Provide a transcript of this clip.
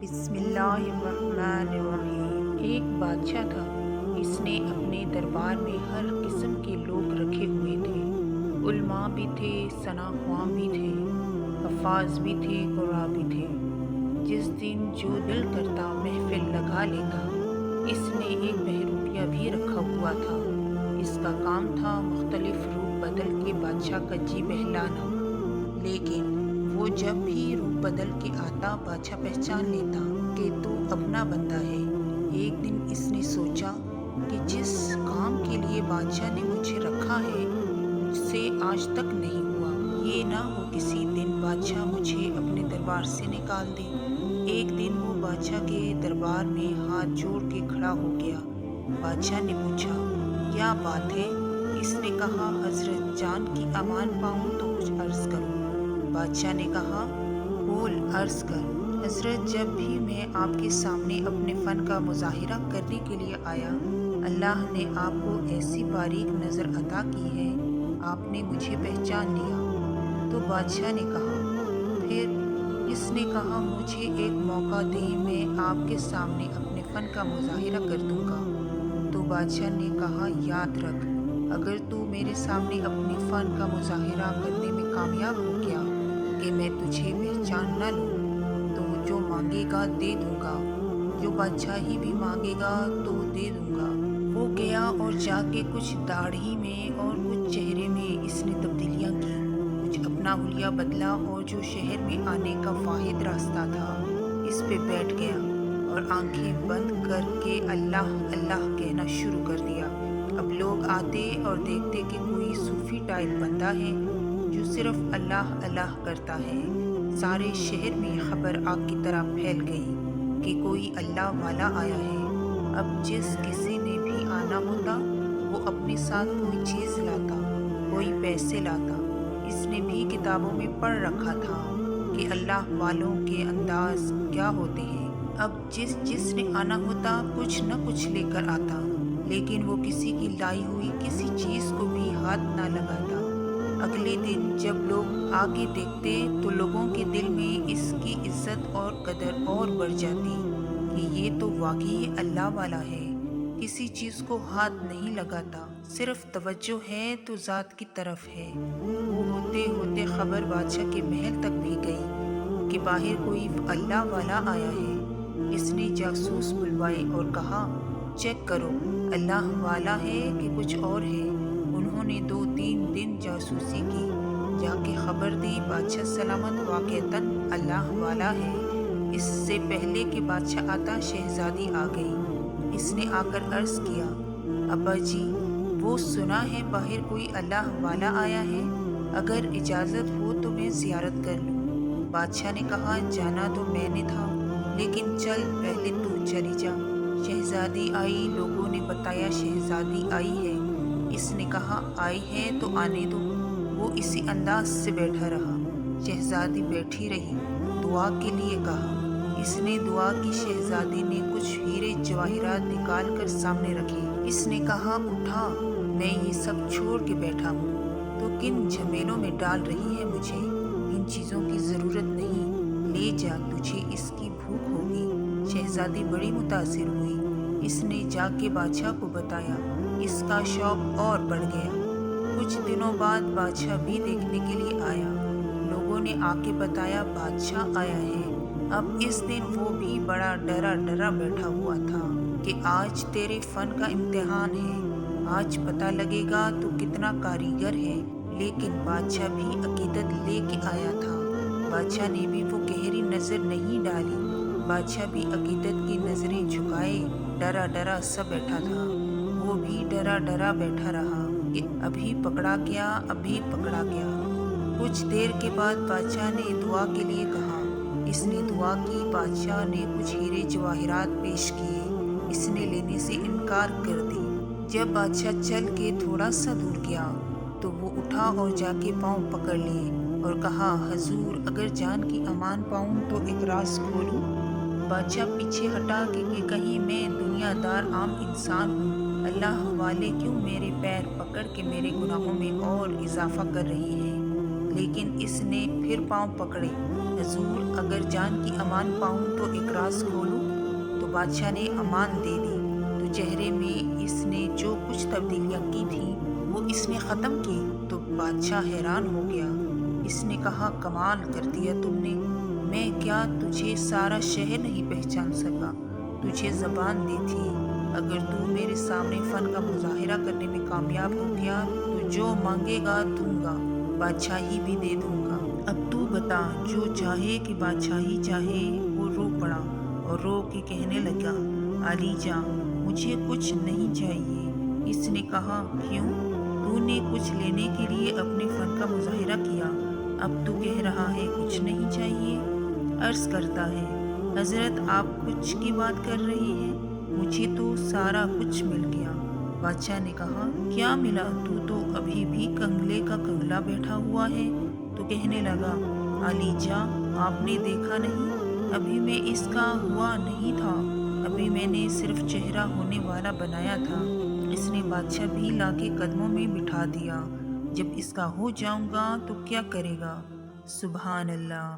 بسم اللہ الرحمن الرحیم۔ ایک بادشاہ تھا۔ اس نے اپنے دربار میں ہر قسم کے لوگ رکھے ہوئے تھے۔ علماء بھی تھے، ثنا خواں بھی تھے، حفاظ بھی تھے، قراء بھی تھے۔ جس دن جو دل کرتا محفل لگا لیتا۔ اس نے ایک بہروپیہ بھی رکھا ہوا تھا۔ اس کا کام تھا مختلف روپ بدل کے بادشاہ کا جی بہلانا، لیکن وہ جب بھی روپ بدل کے آتا بادشاہ پہچان لیتا کہ تو اپنا بندہ ہے۔ ایک دن اس نے سوچا کہ جس کام کے لیے بادشاہ نے مجھے رکھا ہے مجھ سے آج تک نہیں ہوا، یہ نہ ہو کسی دن بادشاہ مجھے اپنے دربار سے نکال دے۔ ایک دن وہ بادشاہ کے دربار میں ہاتھ جوڑ کے کھڑا ہو گیا۔ بادشاہ نے پوچھا، کیا بات ہے؟ اس نے کہا، حضرت جان کی امان پاؤں تو کچھ عرض کروں۔ بادشاہ نے کہا، بول، عرض کر۔ حضرت، جب بھی میں آپ کے سامنے اپنے فن کا مظاہرہ کرنے کے لیے آیا، اللہ نے آپ کو ایسی باریک نظر عطا کی ہے، آپ نے مجھے پہچان لیا۔ تو بادشاہ نے کہا، پھر؟ اس نے کہا، مجھے ایک موقع دیں، میں آپ کے سامنے اپنے فن کا مظاہرہ کر دوں گا۔ تو بادشاہ نے کہا، یاد رکھ، اگر تو میرے سامنے اپنے فن کا مظاہرہ کرنے میں کامیاب ہو گیا کہ میں تجھے پہچان نہ لوں تو جو مانگے گا دے دوں گا، جو بادشاہی بھی مانگے گا تو دے دوں گا۔ وہ گیا اور جا کے کچھ داڑھی میں اور کچھ چہرے میں اس نے تبدیلیاں کی، کچھ اپنا حلیہ بدلا اور جو شہر میں آنے کا واحد راستہ تھا اس پہ بیٹھ گیا اور آنکھیں بند کر کے اللہ اللہ کہنا شروع کر دیا۔ اب لوگ آتے اور دیکھتے کہ کوئی صوفی ٹائپ بندہ ہے جو صرف اللہ اللہ کرتا ہے۔ سارے شہر میں خبر آگ کی طرح پھیل گئی کہ کوئی اللہ والا آیا ہے۔ اب جس کسی نے بھی آنا ہوتا وہ اپنے ساتھ کوئی چیز لاتا، کوئی پیسے لاتا۔ اس نے بھی کتابوں میں پڑھ رکھا تھا کہ اللہ والوں کے انداز کیا ہوتے ہیں۔ اب جس نے آنا ہوتا کچھ نہ کچھ لے کر آتا، لیکن وہ کسی کی لائی ہوئی کسی چیز کو بھی ہاتھ نہ لگاتا۔ اگلے دن جب لوگ آگے دیکھتے تو لوگوں کے دل میں اس کی عزت اور قدر اور بڑھ جاتی کہ یہ تو واقعی اللہ والا ہے، کسی چیز کو ہاتھ نہیں لگاتا، صرف توجہ ہے تو ذات کی طرف ہے۔ وہ ہوتے ہوتے خبر بادشاہ کے محل تک بھی گئی کہ باہر کوئی اللہ والا آیا ہے۔ اس نے جاسوس بلوائے اور کہا، چیک کرو اللہ والا ہے کہ کچھ اور ہے۔ انہوں نے 2-3 دن جاسوسی کی، جا کے خبر دی بادشاہ سلامت واقعتاً اللہ والا ہے۔ اس سے پہلے کہ بادشاہ آتا شہزادی آ گئی۔ اس نے آ کر عرض کیا، ابا جی، وہ سنا ہے باہر کوئی اللہ والا آیا ہے، اگر اجازت ہو تو میں زیارت کر لوں۔ بادشاہ نے کہا، جانا تو میں نے تھا، لیکن چل پہلے تو چلی جا۔ شہزادی آئی، لوگوں نے بتایا شہزادی آئی ہے۔ اس نے کہا، آئی ہے تو آنے دو۔ وہ اسی انداز سے بیٹھا رہا۔ شہزادی بیٹھی رہی، دعا کے لیے کہا۔ اس نے دعا کی، شہزادی نے کچھ ہیرے جواہرات نکال کر سامنے رکھے۔ اس نے کہا، اٹھا، میں یہ سب چھوڑ کے بیٹھا ہوں تو کن جھمیلوں میں ڈال رہی ہے مجھے؟ ان چیزوں کی ضرورت نہیں، لے جا، تجھے اس کی بھوک ہوگی۔ شہزادی بڑی متاثر ہوئی۔ اس نے جا کے بادشاہ کو بتایا، اس کا شوق اور بڑھ گیا۔ کچھ دنوں بعد بادشاہ بھی دیکھنے کے لیے آیا۔ لوگوں نے آ کے بتایا بادشاہ آیا ہے۔ اب اس دن وہ بھی بڑا ڈرا ڈرا بیٹھا ہوا تھا کہ آج تیرے فن کا امتحان ہے، آج پتہ لگے گا تو کتنا کاریگر ہے۔ لیکن بادشاہ بھی عقیدت لے کے آیا تھا۔ بادشاہ نے بھی وہ گہری نظر نہیں ڈالی۔ بادشاہ بھی عقیدت کی نظریں جھکائے ڈرا ڈرا سا بیٹھا تھا۔ وہ بھی ڈرا ڈرا بیٹھا رہا کہ ابھی پکڑا گیا، ابھی پکڑا گیا۔ کچھ دیر کے بعد بادشاہ نے دعا کے لیے کہا۔ اس نے دعا کی، بادشاہ نے کچھ ہیرے جواہرات پیش کیے۔ اس نے لینے سے انکار کر دی۔ جب بادشاہ چل کے تھوڑا سا دور گیا تو وہ اٹھا اور جا کے پاؤں پکڑ لیے اور کہا، حضور، اگر جان کی امان پاؤں تو ایک راز کھولوں۔ بادشاہ پیچھے ہٹا کہ کہیں میں دنیا دار عام انسان ہوں، اللہ والے کیوں میرے پیر پکڑ کے میرے گناہوں میں اور اضافہ کر رہے ہیں؟ لیکن اس نے پھر پاؤں پکڑے۔ حضور، اگر جان کی امان پاؤں تو ایک راز کھولوں؟ تو بادشاہ نے امان دے دی۔ تو چہرے میں اس نے جو کچھ تبدیلیاں کی تھیں وہ اس نے ختم کی۔ تو بادشاہ حیران ہو گیا۔ اس نے کہا، کمال کر دیا تم نے، میں کیا تجھے سارا شہر نہیں پہچان سکا؟ تجھے زبان دی تھی، اگر تو میرے سامنے فن کا مظاہرہ کرنے میں کامیاب ہو گیا تو جو مانگے گا دوں گا، بادشاہی بھی دے دوں گا۔ اب تو بتا، جو چاہے کہ بادشاہی چاہے۔ وہ رو پڑا اور رو کے کہنے لگا، علی جاں، مجھے کچھ نہیں چاہیے۔ اس نے کہا، کیوں؟ تو نے کچھ لینے کے لیے اپنے فن کا مظاہرہ کیا، اب تو کہہ رہا ہے کچھ نہیں چاہیے؟ عرض کرتا ہے، حضرت آپ کچھ کی بات کر رہے ہیں؟ مجھے تو سارا کچھ مل گیا۔ بادشاہ نے کہا، کیا ملا؟ تو ابھی بھی کنگلے کا کنگلا بیٹھا ہوا ہے۔ تو کہنے لگا، علی جاں، آپ نے دیکھا نہیں، ابھی میں اس کا ہوا نہیں تھا، ابھی میں نے صرف چہرہ ہونے والا بنایا تھا۔ اس نے بادشاہ بھی لا کے قدموں میں بٹھا دیا۔ جب اس کا ہو جاؤں گا تو کیا کرے گا؟ سبحان اللہ۔